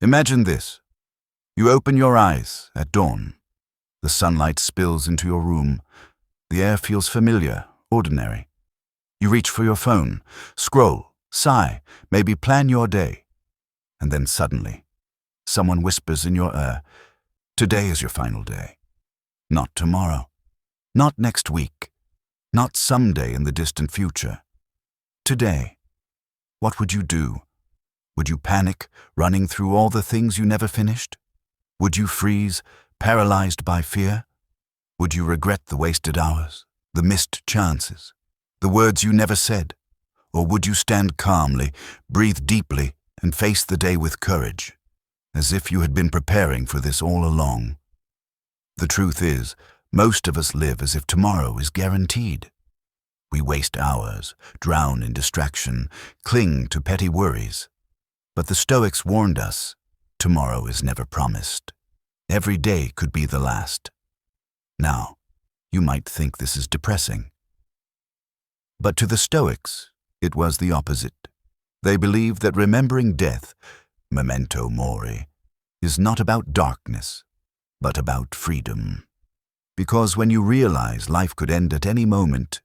Imagine this. You open your eyes at dawn. The sunlight spills into your room. The air feels familiar, ordinary. You reach for your phone, scroll, sigh, maybe plan your day. And then suddenly, someone whispers in your ear, "Today is your final day. Not tomorrow. Not next week. Not someday in the distant future. Today." What would you do? Would you panic, running through all the things you never finished? Would you freeze, paralyzed by fear? Would you regret the wasted hours, the missed chances, the words you never said? Or would you stand calmly, breathe deeply, and face the day with courage, as if you had been preparing for this all along? The truth is, most of us live as if tomorrow is guaranteed. We waste hours, drown in distraction, cling to petty worries. But the Stoics warned us, tomorrow is never promised. Every day could be the last. Now, you might think this is depressing. But to the Stoics, it was the opposite. They believed that remembering death, memento mori, is not about darkness, but about freedom. Because when you realize life could end at any moment,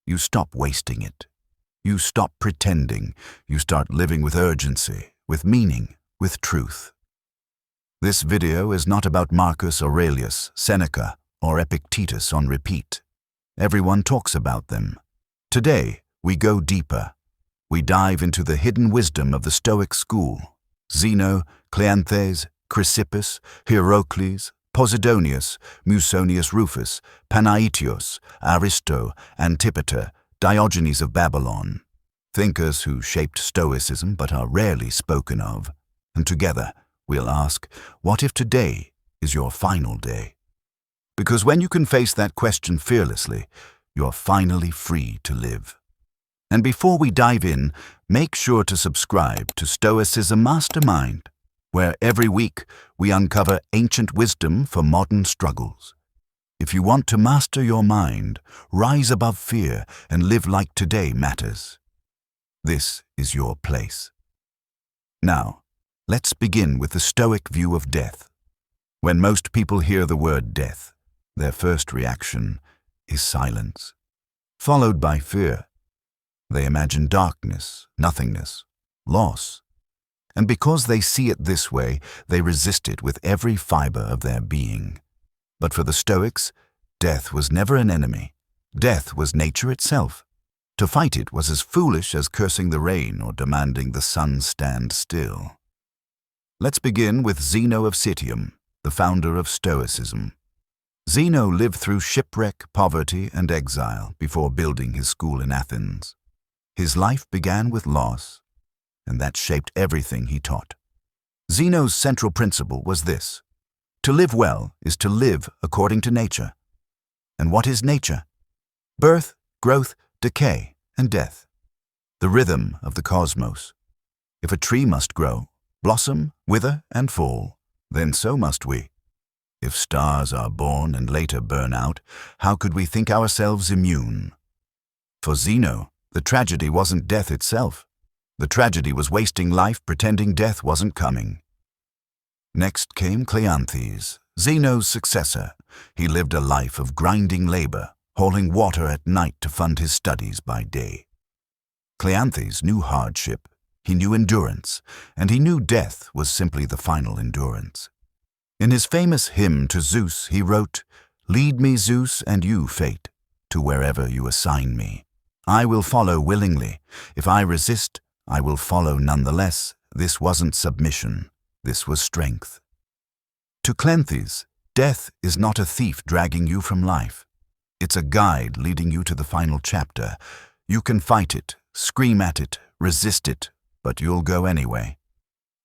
you stop wasting it. You stop pretending. You start living with urgency, with meaning, with truth. This video is not about Marcus Aurelius, Seneca, or Epictetus on repeat. Everyone talks about them. Today, we go deeper. We dive into the hidden wisdom of the Stoic school. Zeno, Cleanthes, Chrysippus, Hierocles, Posidonius, Musonius Rufus, Panaetius, Aristo, Antipater, Diogenes of Babylon. Thinkers who shaped Stoicism but are rarely spoken of. And together, we'll ask, what if today is your final day? Because when you can face that question fearlessly, you're finally free to live. And before we dive in, make sure to subscribe to Stoicism Mastermind, where every week we uncover ancient wisdom for modern struggles. If you want to master your mind, rise above fear, and live like today matters, this is your place. Now, let's begin with the Stoic view of death. When most people hear the word death, their first reaction is silence, followed by fear. They imagine darkness, nothingness, loss. And because they see it this way, they resist it with every fiber of their being. But for the Stoics, death was never an enemy. Death was nature itself. To fight it was as foolish as cursing the rain or demanding the sun stand still. Let's begin with Zeno of Citium, the founder of Stoicism. Zeno lived through shipwreck, poverty, and exile before building his school in Athens. His life began with loss, and that shaped everything he taught. Zeno's central principle was this: to live well is to live according to nature. And what is nature? Birth, growth, decay, and death. The rhythm of the cosmos. If a tree must grow, blossom, wither, and fall, then so must we. If stars are born and later burn out, how could we think ourselves immune? For Zeno, the tragedy wasn't death itself. The tragedy was wasting life pretending death wasn't coming. Next came Cleanthes, Zeno's successor. He lived a life of grinding labor, hauling water at night to fund his studies by day. Cleanthes knew hardship, he knew endurance, and he knew death was simply the final endurance. In his famous hymn to Zeus, he wrote, "Lead me, Zeus, and you, fate, to wherever you assign me. I will follow willingly. If I resist, I will follow nonetheless. This wasn't submission. This was strength." To Cleanthes, death is not a thief dragging you from life. It's a guide leading you to the final chapter. You can fight it, scream at it, resist it, but you'll go anyway.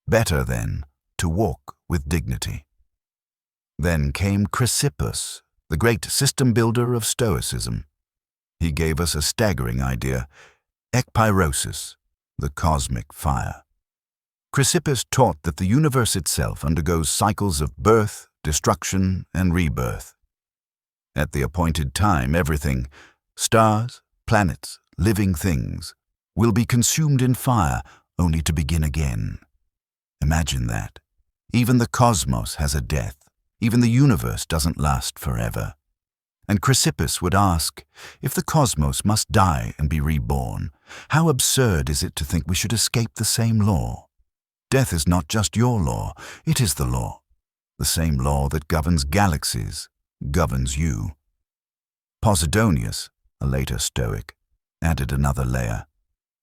Better, then, to walk with dignity. Then came Chrysippus, the great system builder of Stoicism. He gave us a staggering idea: ekpyrosis, the cosmic fire. Chrysippus taught that the universe itself undergoes cycles of birth, destruction, and rebirth. At the appointed time, everything, stars, planets, living things, will be consumed in fire, only to begin again. Imagine that. Even the cosmos has a death. Even the universe doesn't last forever. And Chrysippus would ask, if the cosmos must die and be reborn, how absurd is it to think we should escape the same law? Death is not just your law, it is the law. The same law that governs galaxies governs you. Posidonius, a later Stoic, added another layer.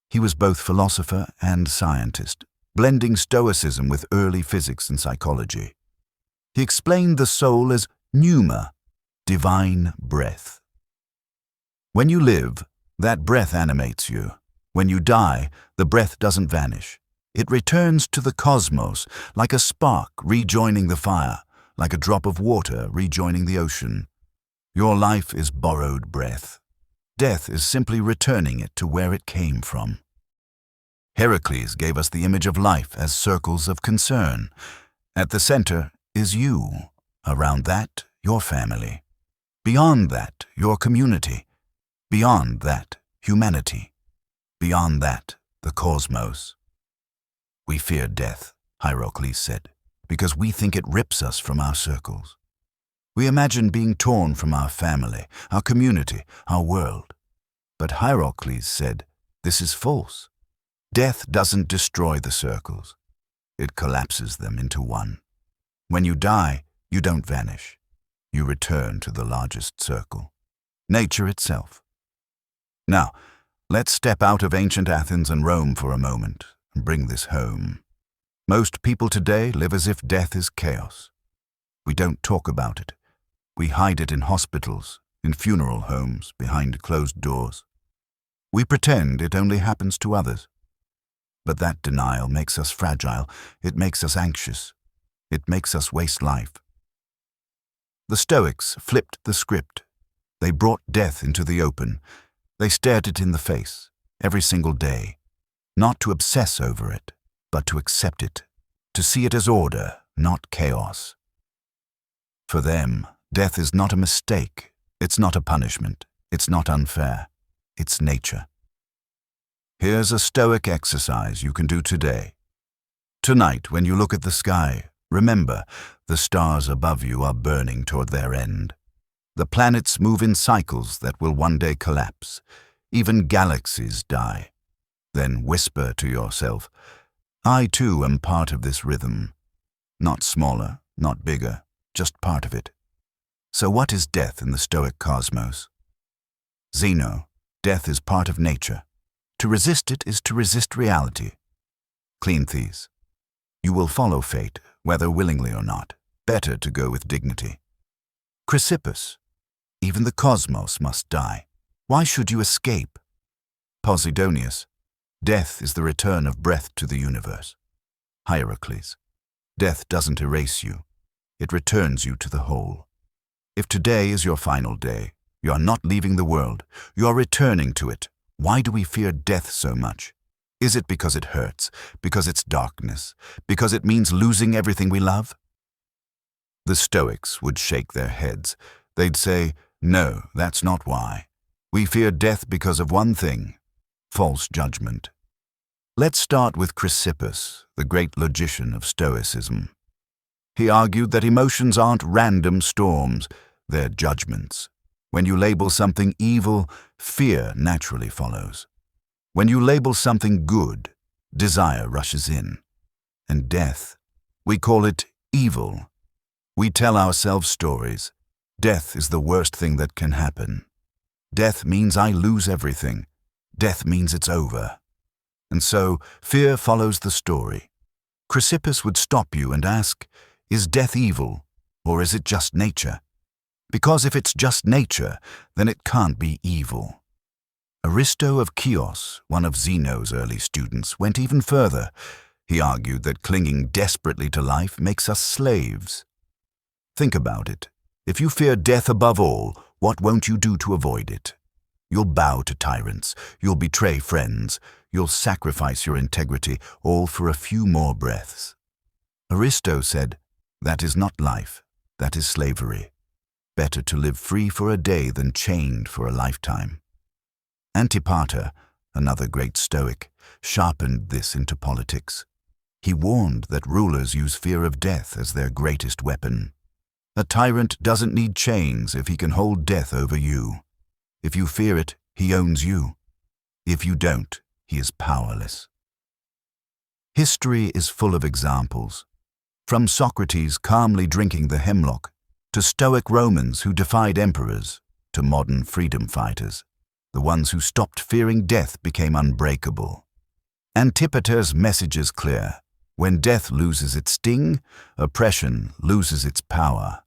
He was both philosopher and scientist, blending Stoicism with early physics and psychology. He explained the soul as pneuma, divine breath. When you live, that breath animates you. When you die, the breath doesn't vanish. It returns to the cosmos, like a spark rejoining the fire, like a drop of water rejoining the ocean. Your life is borrowed breath. Death is simply returning it to where it came from. Hierocles gave us the image of life as circles of concern. At the center is you. Around that, your family. Beyond that, your community. Beyond that, humanity. Beyond that, the cosmos. We fear death, Hierocles said, because we think it rips us from our circles. We imagine being torn from our family, our community, our world. But Hierocles said, this is false. Death doesn't destroy the circles. It collapses them into one. When you die, you don't vanish. You return to the largest circle, nature itself. Now, let's step out of ancient Athens and Rome for a moment and bring this home. Most people today live as if death is chaos. We don't talk about it. We hide it in hospitals, in funeral homes, behind closed doors. We pretend it only happens to others. But that denial makes us fragile. It makes us anxious. It makes us waste life. The Stoics flipped the script. They brought death into the open. They stared it in the face, every single day, not to obsess over it, but to accept it, to see it as order, not chaos. For them, death is not a mistake, it's not a punishment, it's not unfair, it's nature. Here's a Stoic exercise you can do today. Tonight, when you look at the sky, remember, the stars above you are burning toward their end. The planets move in cycles that will one day collapse. Even galaxies die. Then whisper to yourself, I too am part of this rhythm. Not smaller, not bigger, just part of it. So what is death in the Stoic cosmos? Zeno, death is part of nature. To resist it is to resist reality. Cleanthes, you will follow fate, whether willingly or not. Better to go with dignity. Chrysippus, even the cosmos must die. Why should you escape? Posidonius, death is the return of breath to the universe. Hierocles, death doesn't erase you. It returns you to the whole. If today is your final day, you are not leaving the world. You are returning to it. Why do we fear death so much? Is it because it hurts, because it's darkness, because it means losing everything we love? The Stoics would shake their heads. They'd say, no, that's not why. We fear death because of one thing, false judgment. Let's start with Chrysippus, the great logician of Stoicism. He argued that emotions aren't random storms, they're judgments. When you label something evil, fear naturally follows. When you label something good, desire rushes in. And death, we call it evil. We tell ourselves stories. Death is the worst thing that can happen. Death means I lose everything. Death means it's over. And so, fear follows the story. Chrysippus would stop you and ask, is death evil, or is it just nature? Because if it's just nature, then it can't be evil. Aristo of Chios, one of Zeno's early students, went even further. He argued that clinging desperately to life makes us slaves. Think about it. If you fear death above all, what won't you do to avoid it? You'll bow to tyrants, you'll betray friends, you'll sacrifice your integrity, all for a few more breaths. Aristo said, that is not life, that is slavery. Better to live free for a day than chained for a lifetime. Antipater, another great Stoic, sharpened this into politics. He warned that rulers use fear of death as their greatest weapon. A tyrant doesn't need chains if he can hold death over you. If you fear it, he owns you. If you don't, he is powerless. History is full of examples. From Socrates calmly drinking the hemlock, to Stoic Romans who defied emperors, to modern freedom fighters. The ones who stopped fearing death became unbreakable. Antipater's message is clear. When death loses its sting, oppression loses its power.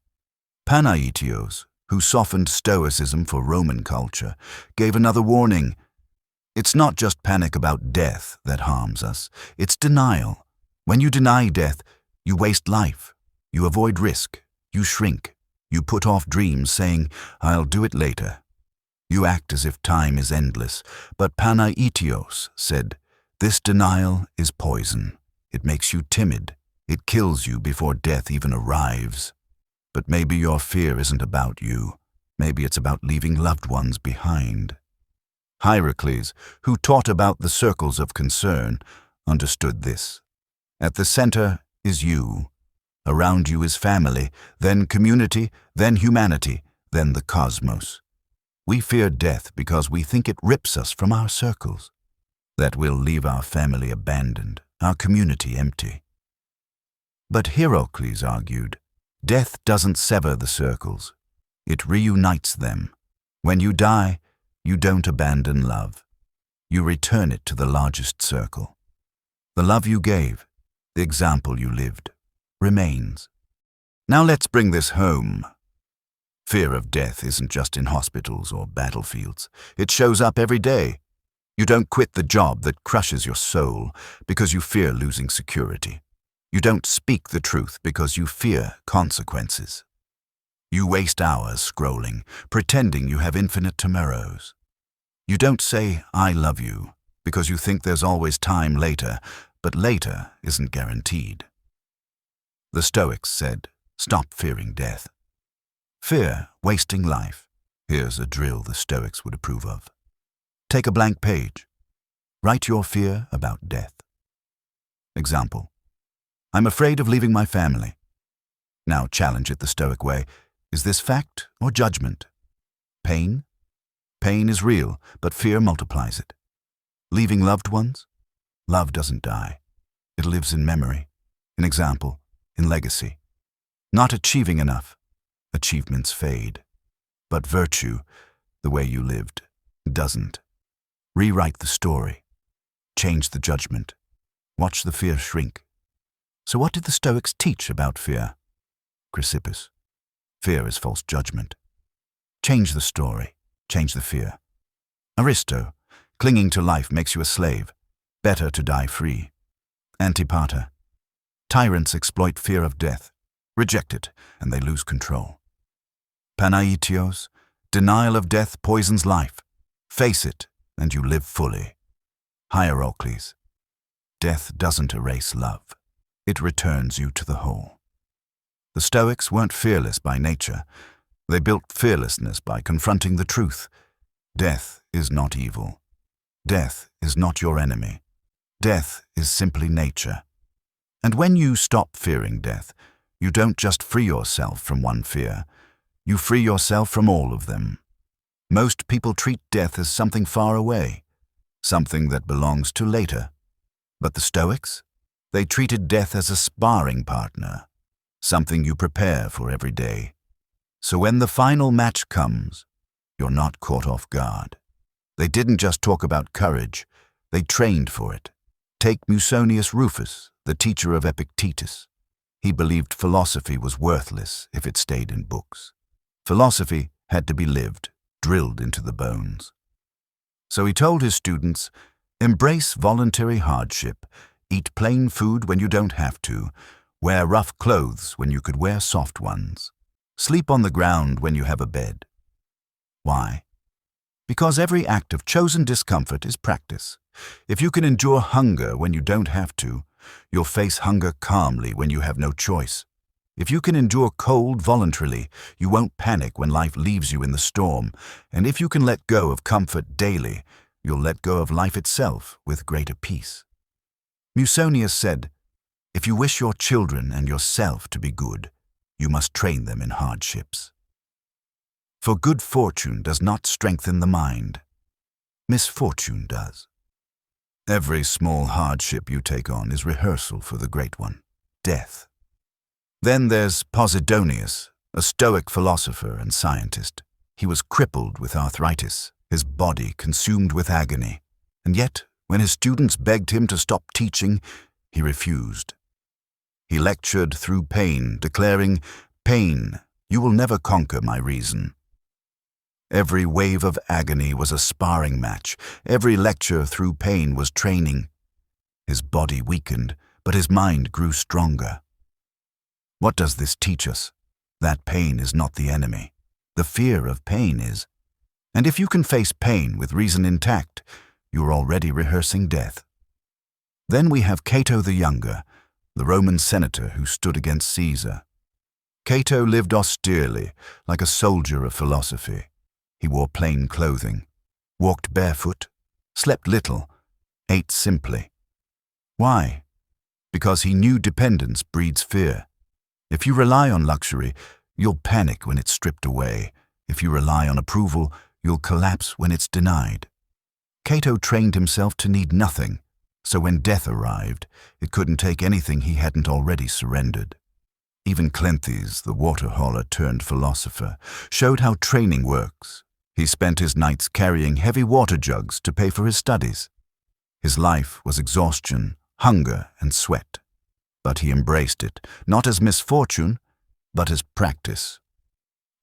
Panaetios, who softened Stoicism for Roman culture, gave another warning. It's not just panic about death that harms us, it's denial. When you deny death, you waste life, you avoid risk, you shrink, you put off dreams saying, "I'll do it later." You act as if time is endless, but Panaetios said, "This denial is poison. It makes you timid. It kills you before death even arrives." But maybe your fear isn't about you. Maybe it's about leaving loved ones behind. Hierocles, who taught about the circles of concern, understood this. At the center is you. Around you is family, then community, then humanity, then the cosmos. We fear death because we think it rips us from our circles, that we'll leave our family abandoned, our community empty. But Hierocles argued, death doesn't sever the circles. It reunites them. When you die, you don't abandon love. You return it to the largest circle. The love you gave, the example you lived, remains. Now let's bring this home. Fear of death isn't just in hospitals or battlefields. It shows up every day. You don't quit the job that crushes your soul because you fear losing security. You don't speak the truth because you fear consequences. You waste hours scrolling, pretending you have infinite tomorrows. You don't say, "I love you," because you think there's always time later, but later isn't guaranteed. The Stoics said, stop fearing death. Fear wasting life. Here's a drill the Stoics would approve of. Take a blank page. Write your fear about death. Example: I'm afraid of leaving my family. Now challenge it the Stoic way. Is this fact or judgment? Pain? Pain is real, but fear multiplies it. Leaving loved ones? Love doesn't die. It lives in memory, in example, in legacy. Not achieving enough. Achievements fade. But virtue, the way you lived, doesn't. Rewrite the story. Change the judgment. Watch the fear shrink. So what did the Stoics teach about fear? Chrysippus. Fear is false judgment. Change the story. Change the fear. Aristo. Clinging to life makes you a slave. Better to die free. Antipater. Tyrants exploit fear of death. Reject it, and they lose control. Panaetios. Denial of death poisons life. Face it, and you live fully. Hierocles. Death doesn't erase love. It returns you to the whole. The Stoics weren't fearless by nature. They built fearlessness by confronting the truth. Death is not evil. Death is not your enemy. Death is simply nature. And when you stop fearing death, you don't just free yourself from one fear. You free yourself from all of them. Most people treat death as something far away, something that belongs to later. But the Stoics? They treated death as a sparring partner, something you prepare for every day. So when the final match comes, you're not caught off guard. They didn't just talk about courage, they trained for it. Take Musonius Rufus, the teacher of Epictetus. He believed philosophy was worthless if it stayed in books. Philosophy had to be lived, drilled into the bones. So he told his students, embrace voluntary hardship, eat plain food when you don't have to, wear rough clothes when you could wear soft ones, sleep on the ground when you have a bed. Why? Because every act of chosen discomfort is practice. If you can endure hunger when you don't have to, you'll face hunger calmly when you have no choice. If you can endure cold voluntarily, you won't panic when life leaves you in the storm. And if you can let go of comfort daily, you'll let go of life itself with greater peace. Musonius said, If you wish your children and yourself to be good, you must train them in hardships. For good fortune does not strengthen the mind. Misfortune does. Every small hardship you take on is rehearsal for the great one, death. Then there's Posidonius, a Stoic philosopher and scientist. He was crippled with arthritis, his body consumed with agony, and yet, when his students begged him to stop teaching, he refused. He lectured through pain, declaring, "Pain, you will never conquer my reason." Every wave of agony was a sparring match. Every lecture through pain was training. His body weakened, but his mind grew stronger. What does this teach us? That pain is not the enemy. The fear of pain is. And if you can face pain with reason intact, you are already rehearsing death. Then we have Cato the Younger, the Roman senator who stood against Caesar. Cato lived austerely, like a soldier of philosophy. He wore plain clothing, walked barefoot, slept little, ate simply. Why? Because he knew dependence breeds fear. If you rely on luxury, you'll panic when it's stripped away. If you rely on approval, you'll collapse when it's denied. Cato trained himself to need nothing, so when death arrived, it couldn't take anything he hadn't already surrendered. Even Cleanthes, the water hauler turned philosopher, showed how training works. He spent his nights carrying heavy water jugs to pay for his studies. His life was exhaustion, hunger, and sweat. But he embraced it, not as misfortune, but as practice.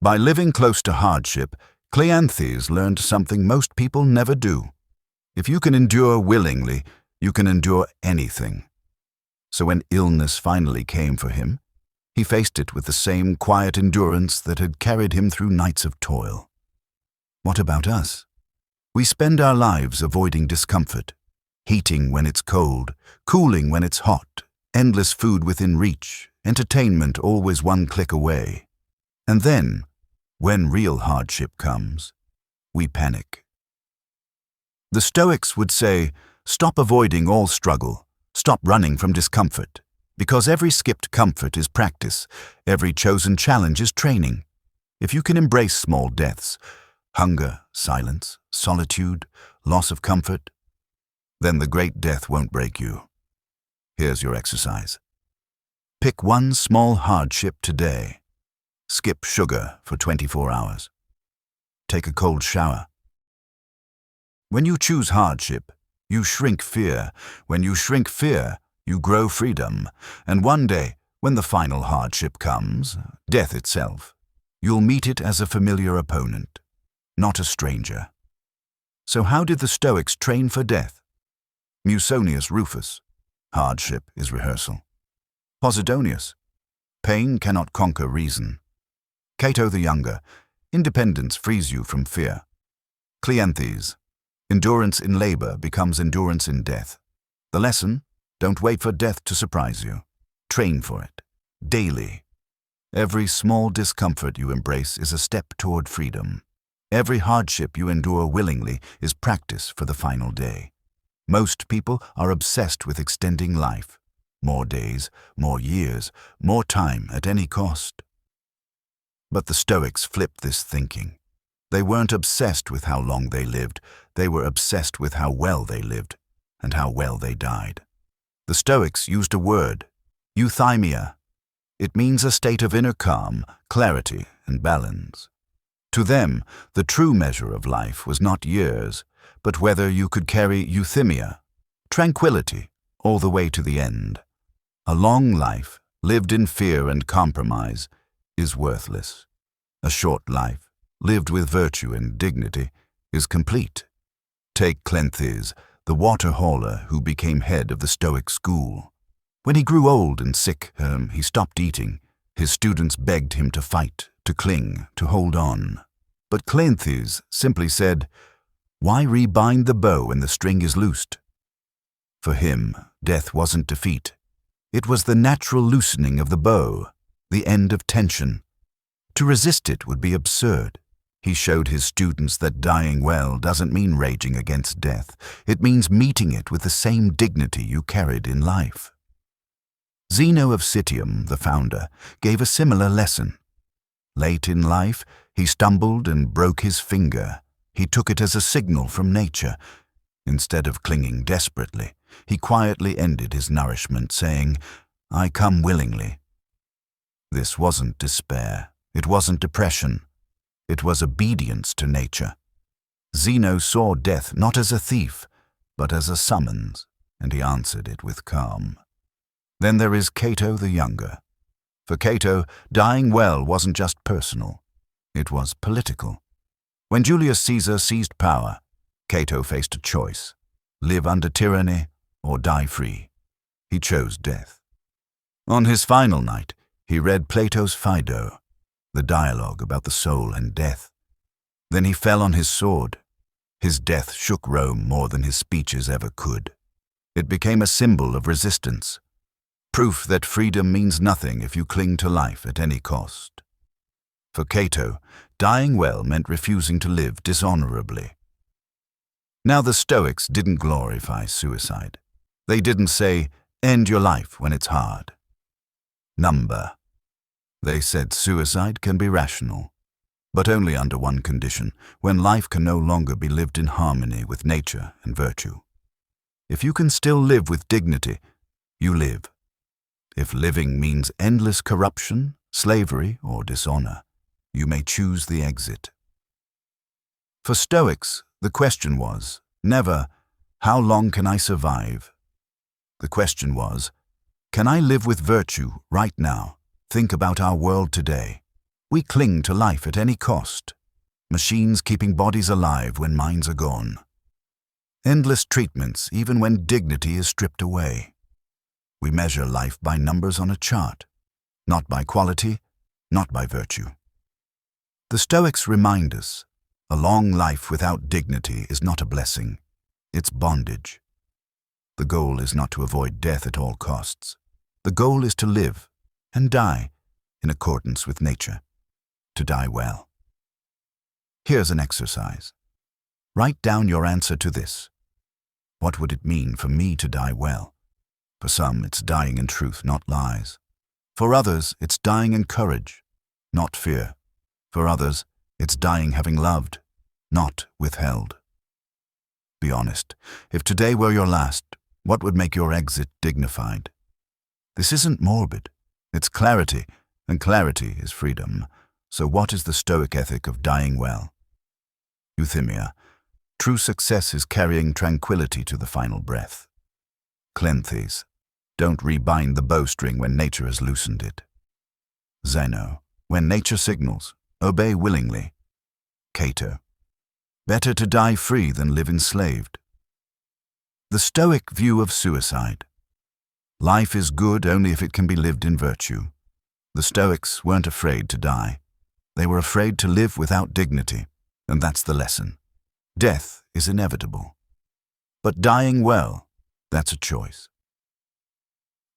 By living close to hardship, Cleanthes learned something most people never do. If you can endure willingly, you can endure anything. So when illness finally came for him, he faced it with the same quiet endurance that had carried him through nights of toil. What about us? We spend our lives avoiding discomfort, heating when it's cold, cooling when it's hot, endless food within reach, entertainment always one click away. And then, when real hardship comes, we panic. The Stoics would say, stop avoiding all struggle, stop running from discomfort, because every skipped comfort is practice, every chosen challenge is training. If you can embrace small deaths, hunger, silence, solitude, loss of comfort, then the great death won't break you. Here's your exercise. Pick one small hardship today. Skip sugar for 24 hours. Take a cold shower. When you choose hardship, you shrink fear. When you shrink fear, you grow freedom. And one day, when the final hardship comes, death itself, you'll meet it as a familiar opponent, not a stranger. So how did the Stoics train for death? Musonius Rufus, hardship is rehearsal. Posidonius, pain cannot conquer reason. Cato the Younger, independence frees you from fear. Cleanthes, endurance in labor becomes endurance in death. The lesson, don't wait for death to surprise you. Train for it, daily. Every small discomfort you embrace is a step toward freedom. Every hardship you endure willingly is practice for the final day. Most people are obsessed with extending life. More days, more years, more time at any cost. But the Stoics flipped this thinking. They weren't obsessed with how long they lived. They were obsessed with how well they lived and how well they died. The Stoics used a word, euthymia. It means a state of inner calm, clarity, and balance. To them, the true measure of life was not years, but whether you could carry euthymia, tranquility, all the way to the end. A long life, lived in fear and compromise, is worthless. A short life, lived with virtue and dignity, is complete. Take Cleanthes, the water hauler who became head of the Stoic school. When he grew old and sick, he stopped eating. His students begged him to fight, to cling, to hold on. But Cleanthes simply said, "Why rebind the bow when the string is loosed?" For him, death wasn't defeat. It was the natural loosening of the bow, the end of tension. To resist it would be absurd. He showed his students that dying well doesn't mean raging against death. It means meeting it with the same dignity you carried in life. Zeno of Citium, the founder, gave a similar lesson. Late in life, he stumbled and broke his finger. He took it as a signal from nature. Instead of clinging desperately, he quietly ended his nourishment, saying, "I come willingly." This wasn't despair. It wasn't depression. It was obedience to nature. Zeno saw death not as a thief, but as a summons, and he answered it with calm. Then there is Cato the Younger. For Cato, dying well wasn't just personal. It was political. When Julius Caesar seized power, Cato faced a choice: live under tyranny or die free. He chose death. On his final night, he read Plato's Phaedo, the dialogue about the soul and death. Then he fell on his sword. His death shook Rome more than his speeches ever could. It became a symbol of resistance, proof that freedom means nothing if you cling to life at any cost. For Cato, dying well meant refusing to live dishonorably. Now, the Stoics didn't glorify suicide. They didn't say, "End your life when it's hard." Number. They said suicide can be rational, but only under one condition: when life can no longer be lived in harmony with nature and virtue. If you can still live with dignity, you live. If living means endless corruption, slavery, or dishonor, you may choose the exit. For Stoics, the question was never, "How long can I survive?" The question was, "Can I live with virtue right now?" Think about our world today. We cling to life at any cost. Machines keeping bodies alive when minds are gone. Endless treatments even when dignity is stripped away. We measure life by numbers on a chart, not by quality, not by virtue. The Stoics remind us, a long life without dignity is not a blessing, it's bondage. The goal is not to avoid death at all costs. The goal is to live and die in accordance with nature, to die well. Here's an exercise. Write down your answer to this. What would it mean for me to die well? For some, it's dying in truth, not lies. For others, it's dying in courage, not fear. For others, it's dying having loved, not withheld. Be honest. If today were your last, what would make your exit dignified? This isn't morbid. It's clarity, and clarity is freedom. So what is the Stoic ethic of dying well? Euthymia. True success is carrying tranquility to the final breath. Cleanthes. Don't rebind the bowstring when nature has loosened it. Zeno. When nature signals, obey willingly. Cato. Better to die free than live enslaved. The Stoic view of suicide. Life is good only if it can be lived in virtue. The Stoics weren't afraid to die. They were afraid to live without dignity, and that's the lesson. Death is inevitable. But dying well, that's a choice.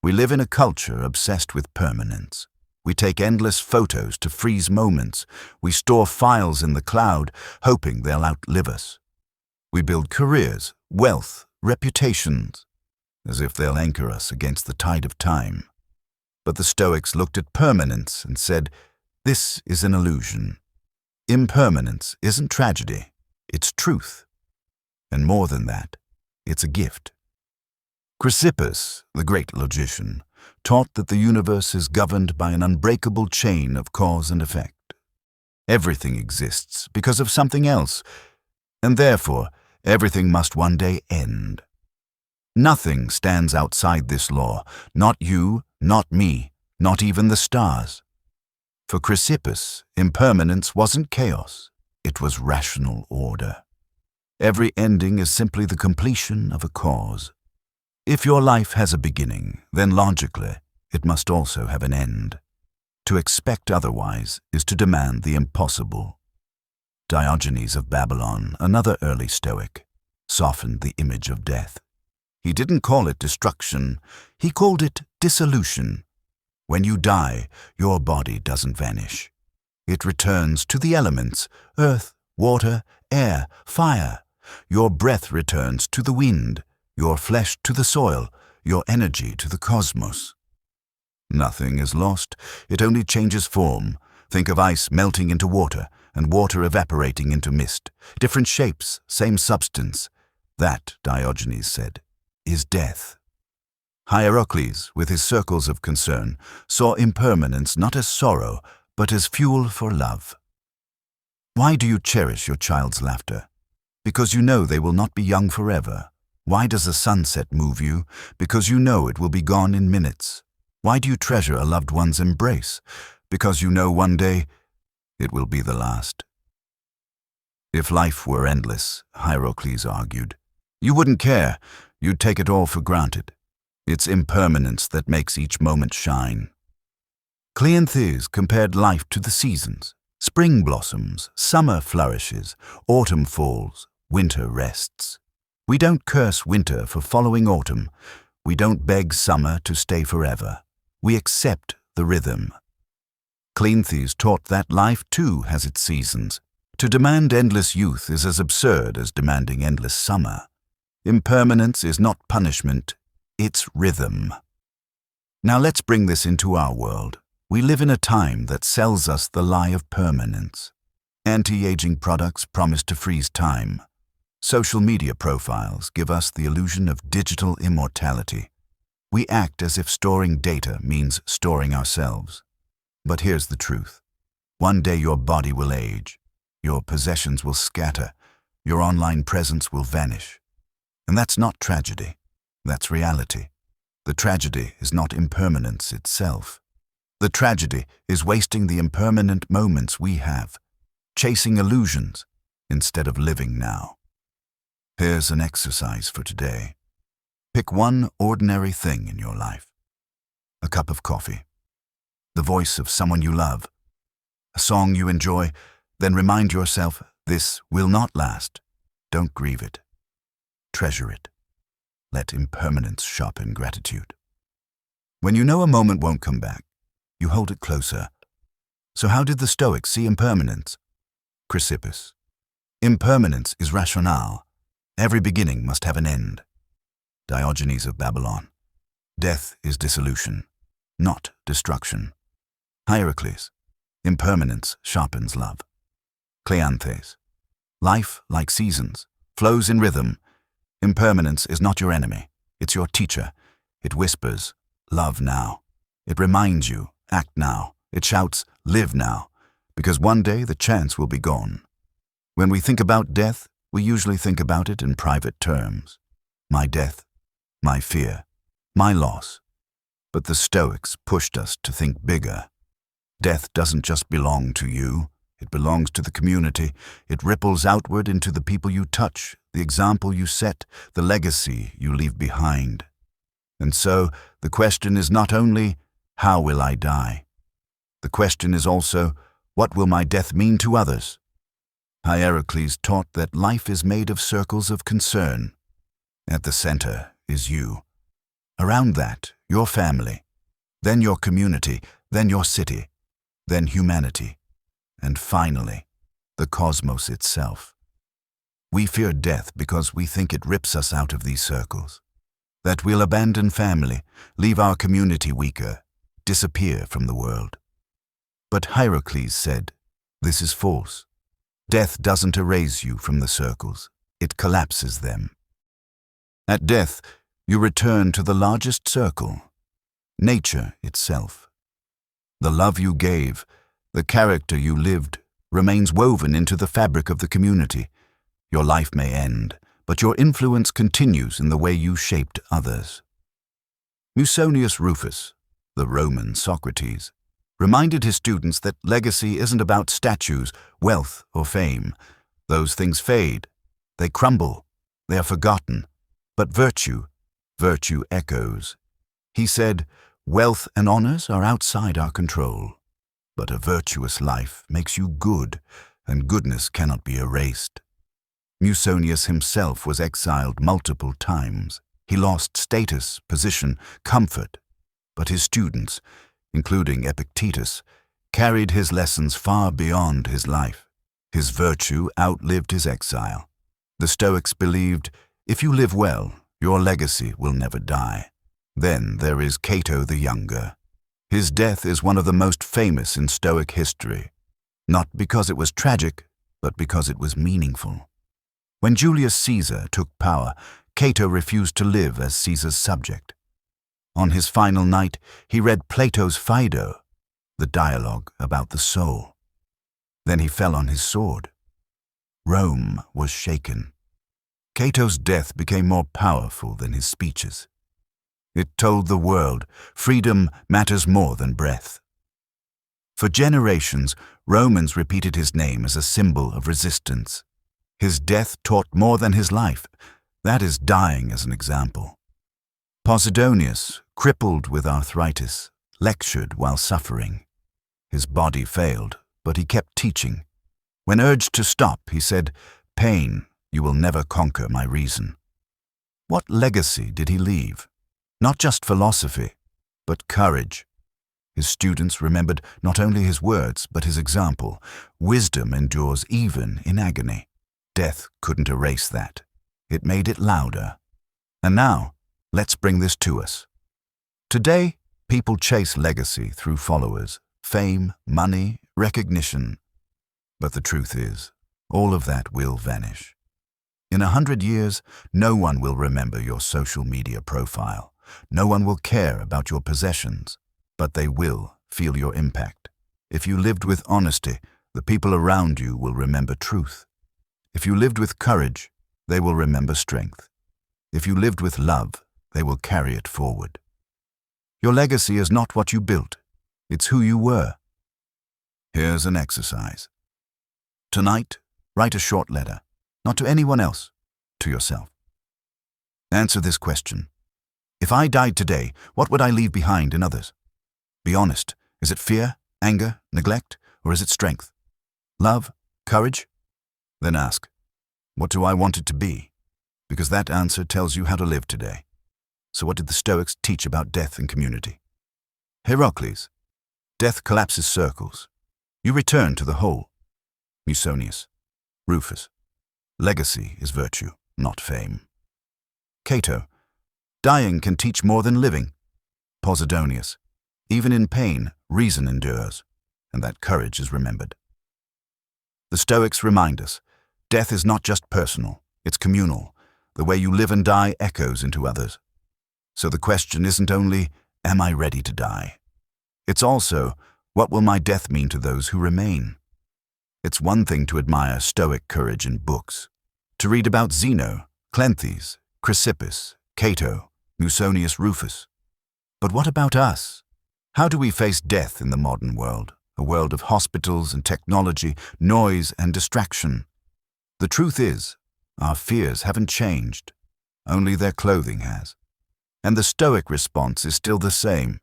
We live in a culture obsessed with permanence. We take endless photos to freeze moments. We store files in the cloud, hoping they'll outlive us. We build careers, wealth, reputations, as if they'll anchor us against the tide of time. But the Stoics looked at permanence and said, this is an illusion. Impermanence isn't tragedy, it's truth. And more than that, it's a gift. Chrysippus, the great logician, taught that the universe is governed by an unbreakable chain of cause and effect. Everything exists because of something else, and therefore everything must one day end. Nothing stands outside this law, not you, not me, not even the stars. For Chrysippus, impermanence wasn't chaos, it was rational order. Every ending is simply the completion of a cause. If your life has a beginning, then logically, it must also have an end. To expect otherwise is to demand the impossible. Diogenes of Babylon, another early Stoic, softened the image of death. He didn't call it destruction, he called it dissolution. When you die, your body doesn't vanish. It returns to the elements, earth, water, air, fire. Your breath returns to the wind, your flesh to the soil, your energy to the cosmos. Nothing is lost, it only changes form. Think of ice melting into water, and water evaporating into mist. Different shapes, same substance. That, Diogenes said, is death. Hierocles, with his circles of concern, saw impermanence not as sorrow, but as fuel for love. Why do you cherish your child's laughter? Because you know they will not be young forever. Why does a sunset move you? Because you know it will be gone in minutes. Why do you treasure a loved one's embrace? Because you know one day it will be the last. If life were endless, Hierocles argued, you wouldn't care. You'd take it all for granted. It's impermanence that makes each moment shine. Cleanthes compared life to the seasons. Spring blossoms, summer flourishes, autumn falls, winter rests. We don't curse winter for following autumn. We don't beg summer to stay forever. We accept the rhythm. Cleanthes taught that life too has its seasons. To demand endless youth is as absurd as demanding endless summer. Impermanence is not punishment, it's rhythm. Now let's bring this into our world. We live in a time that sells us the lie of permanence. Anti-aging products promise to freeze time. Social media profiles give us the illusion of digital immortality. We act as if storing data means storing ourselves. But here's the truth. One day your body will age, your possessions will scatter, your online presence will vanish. And that's not tragedy, that's reality. The tragedy is not impermanence itself. The tragedy is wasting the impermanent moments we have, chasing illusions instead of living now. Here's an exercise for today. Pick one ordinary thing in your life. A cup of coffee, the voice of someone you love, a song you enjoy, then remind yourself, this will not last. Don't grieve it. Treasure it. Let impermanence sharpen gratitude. When you know a moment won't come back, you hold it closer. So how did the Stoics see impermanence? Chrysippus. Impermanence is rationale. Every beginning must have an end. Diogenes of Babylon. Death is dissolution, not destruction. Hierocles. Impermanence sharpens love. Cleanthes. Life, like seasons, flows in rhythm. Impermanence is not your enemy. It's your teacher. It whispers, love now. It reminds you, act now. It shouts, live now, because one day the chance will be gone. When we think about death, we usually think about it in private terms. My death, my fear, my loss. But the Stoics pushed us to think bigger. Death doesn't just belong to you. It belongs to the community. It ripples outward into the people you touch, the example you set, the legacy you leave behind. And so, the question is not only, how will I die? The question is also, what will my death mean to others? Hierocles taught that life is made of circles of concern. At the center is you. Around that, your family, then your community, then your city, then humanity, and finally, the cosmos itself. We fear death because we think it rips us out of these circles, that we'll abandon family, leave our community weaker, disappear from the world. But Hierocles said, this is false. Death doesn't erase you from the circles, it collapses them. At death, you return to the largest circle, nature itself. The love you gave, the character you lived, remains woven into the fabric of the community. Your life may end, but your influence continues in the way you shaped others. Musonius Rufus, the Roman Socrates, reminded his students that legacy isn't about statues, wealth, or fame. Those things fade, they crumble, they are forgotten. But virtue echoes. He said, wealth and honors are outside our control, but a virtuous life makes you good, and goodness cannot be erased. Musonius himself was exiled multiple times. He lost status, position, comfort, but his students, including Epictetus, carried his lessons far beyond his life. His virtue outlived his exile. The Stoics believed, if you live well, your legacy will never die. Then there is Cato the Younger. His death is one of the most famous in Stoic history, not because it was tragic, but because it was meaningful. When Julius Caesar took power, Cato refused to live as Caesar's subject. On his final night, he read Plato's Phaedo, the dialogue about the soul. Then he fell on his sword. Rome was shaken. Cato's death became more powerful than his speeches. It told the world freedom matters more than breath. For generations, Romans repeated his name as a symbol of resistance. His death taught more than his life. That is dying as an example. Posidonius, crippled with arthritis, lectured while suffering. His body failed, but he kept teaching. When urged to stop, he said, "Pain, you will never conquer my reason." What legacy did he leave? Not just philosophy, but courage. His students remembered not only his words, but his example. Wisdom endures even in agony. Death couldn't erase that. It made it louder. And now, let's bring this to us. Today, people chase legacy through followers, fame, money, recognition. But the truth is, all of that will vanish. In 100 years, no one will remember your social media profile. No one will care about your possessions, but they will feel your impact. If you lived with honesty, the people around you will remember truth. If you lived with courage, they will remember strength. If you lived with love, they will carry it forward. Your legacy is not what you built, it's who you were. Here's an exercise. Tonight, write a short letter, not to anyone else, to yourself. Answer this question. If I died today, what would I leave behind in others? Be honest. Is it fear, anger, neglect, or is it strength? Love, courage? Then ask, what do I want it to be? Because that answer tells you how to live today. So what did the Stoics teach about death and community? Hierocles, death collapses circles. You return to the whole. Musonius Rufus, legacy is virtue, not fame. Cato, dying can teach more than living. Posidonius, even in pain, reason endures, and that courage is remembered. The Stoics remind us, death is not just personal, it's communal. The way you live and die echoes into others. So the question isn't only, am I ready to die? It's also, what will my death mean to those who remain? It's one thing to admire Stoic courage in books, to read about Zeno, Cleanthes, Chrysippus, Cato, Musonius Rufus. But what about us? How do we face death in the modern world, a world of hospitals and technology, noise and distraction? The truth is, our fears haven't changed, only their clothing has. And the Stoic response is still the same.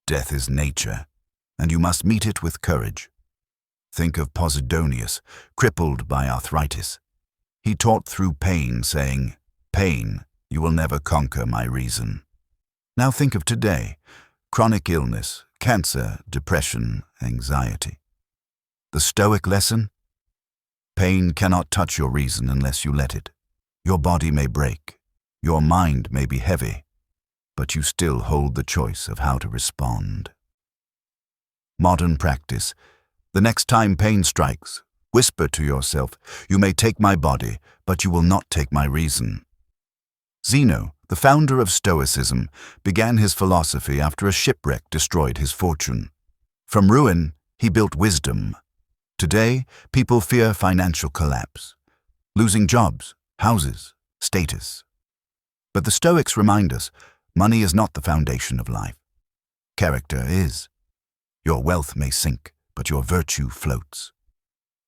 Death is nature, and you must meet it with courage. Think of Posidonius, crippled by arthritis. He taught through pain, saying, "Pain, you will never conquer my reason." Now think of today, chronic illness, cancer, depression, anxiety. The Stoic lesson? Pain cannot touch your reason unless you let it. Your body may break, your mind may be heavy, but you still hold the choice of how to respond. Modern practice. The next time pain strikes, whisper to yourself, "You may take my body, but you will not take my reason." Zeno, the founder of Stoicism, began his philosophy after a shipwreck destroyed his fortune. From ruin, he built wisdom. Today, people fear financial collapse, losing jobs, houses, status. But the Stoics remind us, money is not the foundation of life. Character is. Your wealth may sink, but your virtue floats.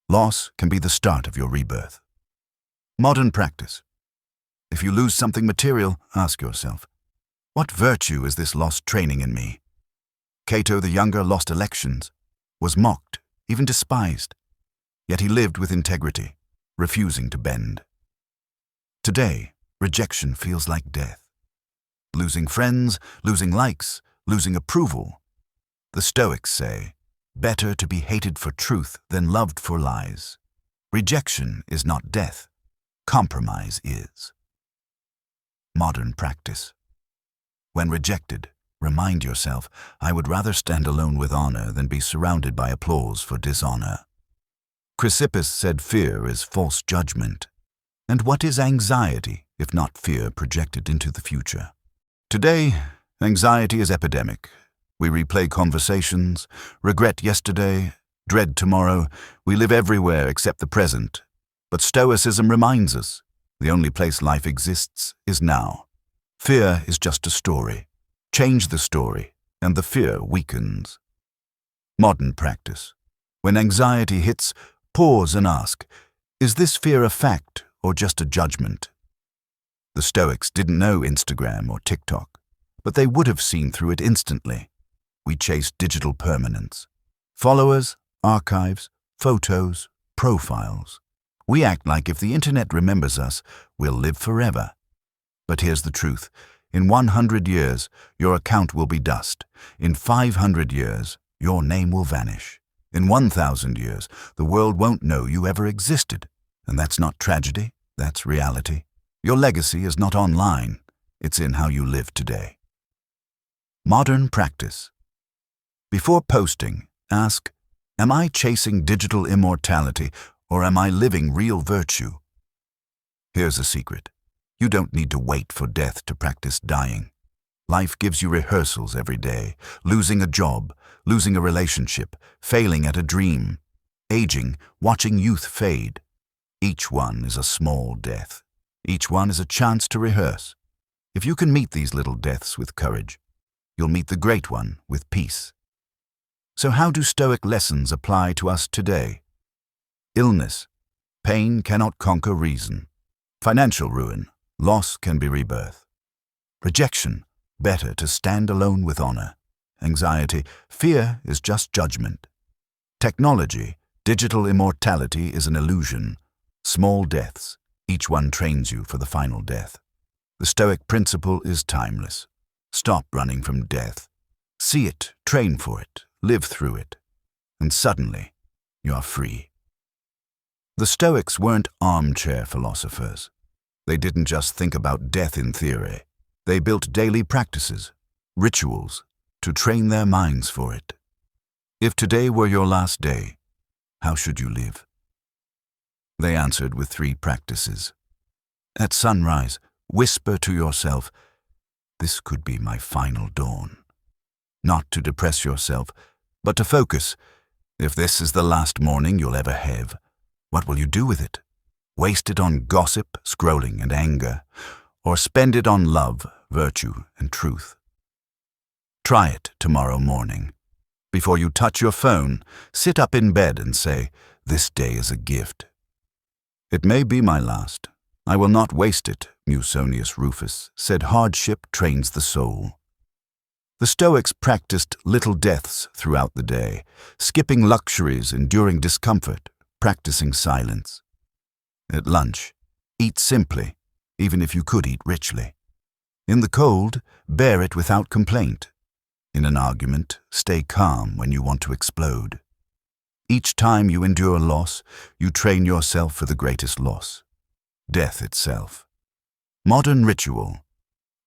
Loss can be the start of your rebirth. Modern practice. If you lose something material, ask yourself, what virtue is this loss training in me? Cato the Younger lost elections, was mocked, even despised. Yet he lived with integrity, refusing to bend. Today, rejection feels like death. Losing friends, losing likes, losing approval. The Stoics say, better to be hated for truth than loved for lies. Rejection is not death. Compromise is. Modern practice. When rejected, Remind yourself, I would rather stand alone with honor than be surrounded by applause for dishonor. Chrysippus said fear is false judgment. And what is anxiety, if not fear projected into the future? Today, anxiety is epidemic. We replay conversations, regret yesterday, dread tomorrow. We live everywhere except the present. But Stoicism reminds us, the only place life exists is now. Fear is just a story. Change the story, and the fear weakens. Modern practice. When anxiety hits, pause and ask, is this fear a fact or just a judgment? The Stoics didn't know Instagram or TikTok, but they would have seen through it instantly. We chase digital permanence. Followers, archives, photos, profiles. We act like if the internet remembers us, we'll live forever. But here's the truth. In 100 years, your account will be dust. In 500 years, your name will vanish. In 1,000 years, the world won't know you ever existed. And that's not tragedy, that's reality. Your legacy is not online, it's in how you live today. Modern practice. Before posting, ask, am I chasing digital immortality or am I living real virtue? Here's a secret. You don't need to wait for death to practice dying. Life gives you rehearsals every day, losing a job, losing a relationship, failing at a dream, aging, watching youth fade. Each one is a small death. Each one is a chance to rehearse. If you can meet these little deaths with courage, you'll meet the great one with peace. So how do Stoic lessons apply to us today? Illness. Pain cannot conquer reason. Financial ruin. Loss can be rebirth. Rejection. Better to stand alone with honor. Anxiety. Fear is just judgment. Technology. Digital immortality is an illusion. Small deaths. Each one trains you for the final death. The Stoic principle is timeless. Stop running from death. See it, train for it, live through it. And suddenly, you are free. The Stoics weren't armchair philosophers. They didn't just think about death in theory. They built daily practices, rituals, to train their minds for it. If today were your last day, how should you live? They answered with 3 practices. At sunrise, whisper to yourself, this could be my final dawn. Not to depress yourself, but to focus. If this is the last morning you'll ever have, what will you do with it? Waste it on gossip, scrolling, and anger, or spend it on love, virtue, and truth. Try it tomorrow morning. Before you touch your phone, sit up in bed and say, this day is a gift. It may be my last. I will not waste it, Musonius Rufus said hardship trains the soul. The Stoics practiced little deaths throughout the day, skipping luxuries, enduring discomfort, practicing silence. At lunch, eat simply, even if you could eat richly. In the cold, bear it without complaint. In an argument, stay calm when you want to explode. Each time you endure loss, you train yourself for the greatest loss, death itself. Modern ritual.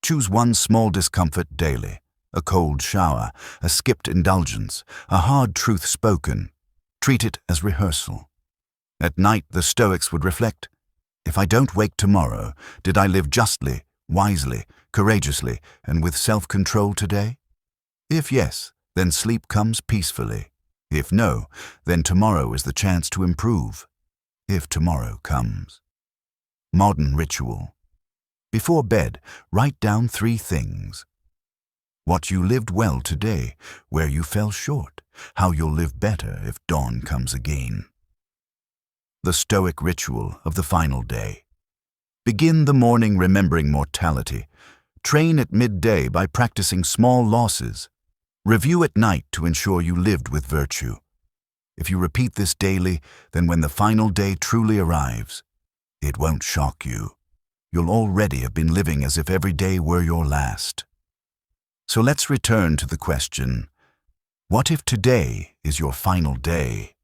Choose one small discomfort daily, a cold shower, a skipped indulgence, a hard truth spoken. Treat it as rehearsal. At night, the Stoics would reflect, if I don't wake tomorrow, did I live justly, wisely, courageously, and with self-control today? If yes, then sleep comes peacefully. If no, then tomorrow is the chance to improve, if tomorrow comes. Modern ritual. Before bed, write down 3 things. What you lived well today, where you fell short, how you'll live better if dawn comes again. The Stoic ritual of the final day. Begin the morning remembering mortality. Train at midday by practicing small losses. Review at night to ensure you lived with virtue. If you repeat this daily, then when the final day truly arrives, it won't shock you. You'll already have been living as if every day were your last. So let's return to the question, what if today is your final day?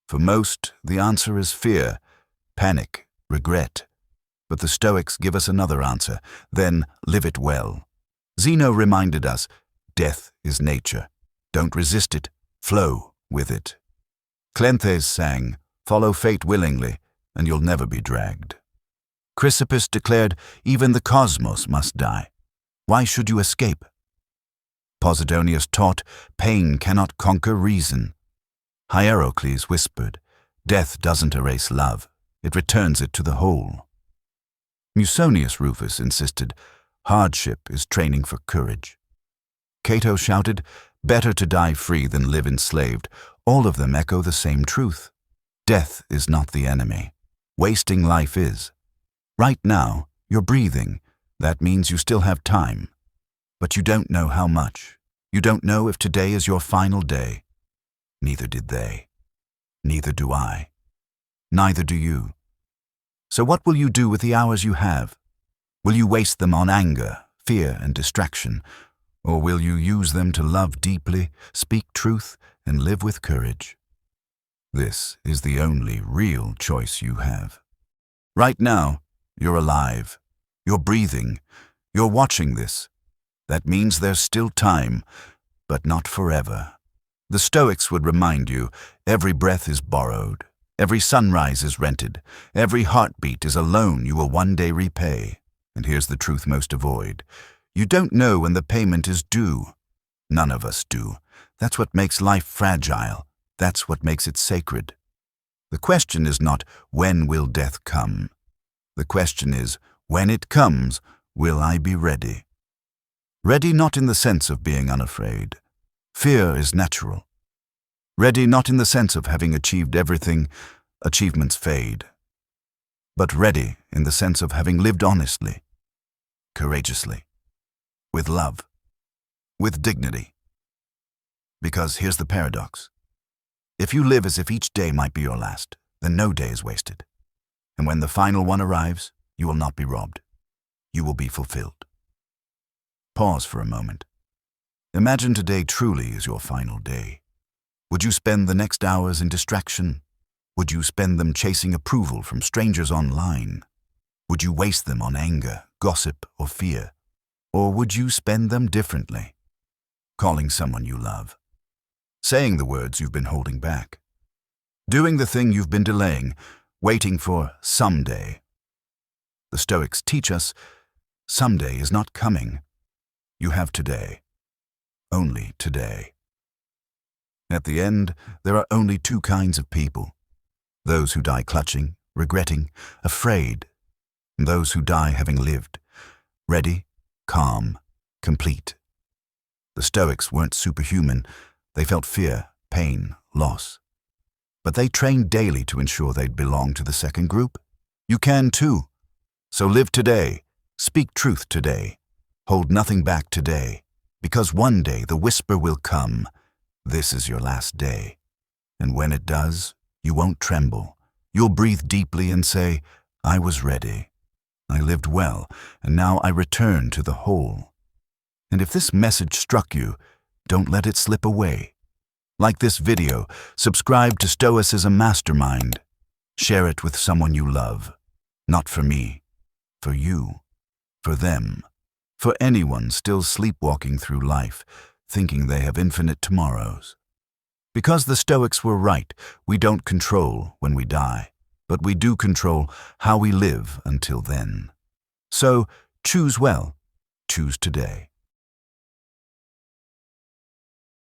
For most, the answer is fear, panic, regret. But the Stoics give us another answer, then live it well. Zeno reminded us, Death is nature. Don't resist it. Flow with it. Cleanthes sang, "Follow fate willingly, and you'll never be dragged." Chrysippus declared, "Even the cosmos must die. Why should you escape?" Posidonius taught, "Pain cannot conquer reason." Hierocles whispered, "Death doesn't erase love, it returns it to the whole." Musonius Rufus insisted, "Hardship is training for courage." Cato shouted, "Better to die free than live enslaved." All of them echo the same truth. Death is not the enemy. Wasting life is. Right now, you're breathing. That means you still have time. But you don't know how much. You don't know if today is your final day. Neither did they. Neither do I. Neither do you. So what will you do with the hours you have? Will you waste them on anger, fear, and distraction? Or will you use them to love deeply, speak truth, and live with courage? This is the only real choice you have. Right now, you're alive. You're breathing. You're watching this. That means there's still time, but not forever. The Stoics would remind you, every breath is borrowed. Every sunrise is rented. Every heartbeat is a loan you will one day repay. And here's the truth most avoid. You don't know when the payment is due. None of us do. That's what makes life fragile. That's what makes it sacred. The question is not, when will death come? The question is, when it comes, will I be ready? Ready not in the sense of being unafraid. Fear is natural. Ready not in the sense of having achieved everything, achievements fade. But ready in the sense of having lived honestly, courageously, with love, with dignity. Because here's the paradox. If you live as if each day might be your last, then no day is wasted. And when the final one arrives, you will not be robbed. You will be fulfilled. Pause for a moment. Imagine today truly is your final day. Would you spend the next hours in distraction? Would you spend them chasing approval from strangers online? Would you waste them on anger, gossip, or fear? Or would you spend them differently? Calling someone you love. Saying the words you've been holding back. Doing the thing you've been delaying, waiting for someday. The Stoics teach us, someday is not coming. You have today. Only today. At the end, there are only two kinds of people. Those who die clutching, regretting, afraid. And those who die having lived. Ready, calm, complete. The Stoics weren't superhuman. They felt fear, pain, loss. But they trained daily to ensure they'd belong to the second group. You can too. So live today. Speak truth today. Hold nothing back today. Because one day the whisper will come. This is your last day. And when it does, you won't tremble. You'll breathe deeply and say, I was ready. I lived well, and now I return to the whole. And if this message struck you, don't let it slip away. Like this video, subscribe to Stoicism Mastermind. Share it with someone you love. Not for me, for you, for them, for anyone still sleepwalking through life, thinking they have infinite tomorrows. Because the Stoics were right, we don't control when we die, but we do control how we live until then. So choose well, choose today.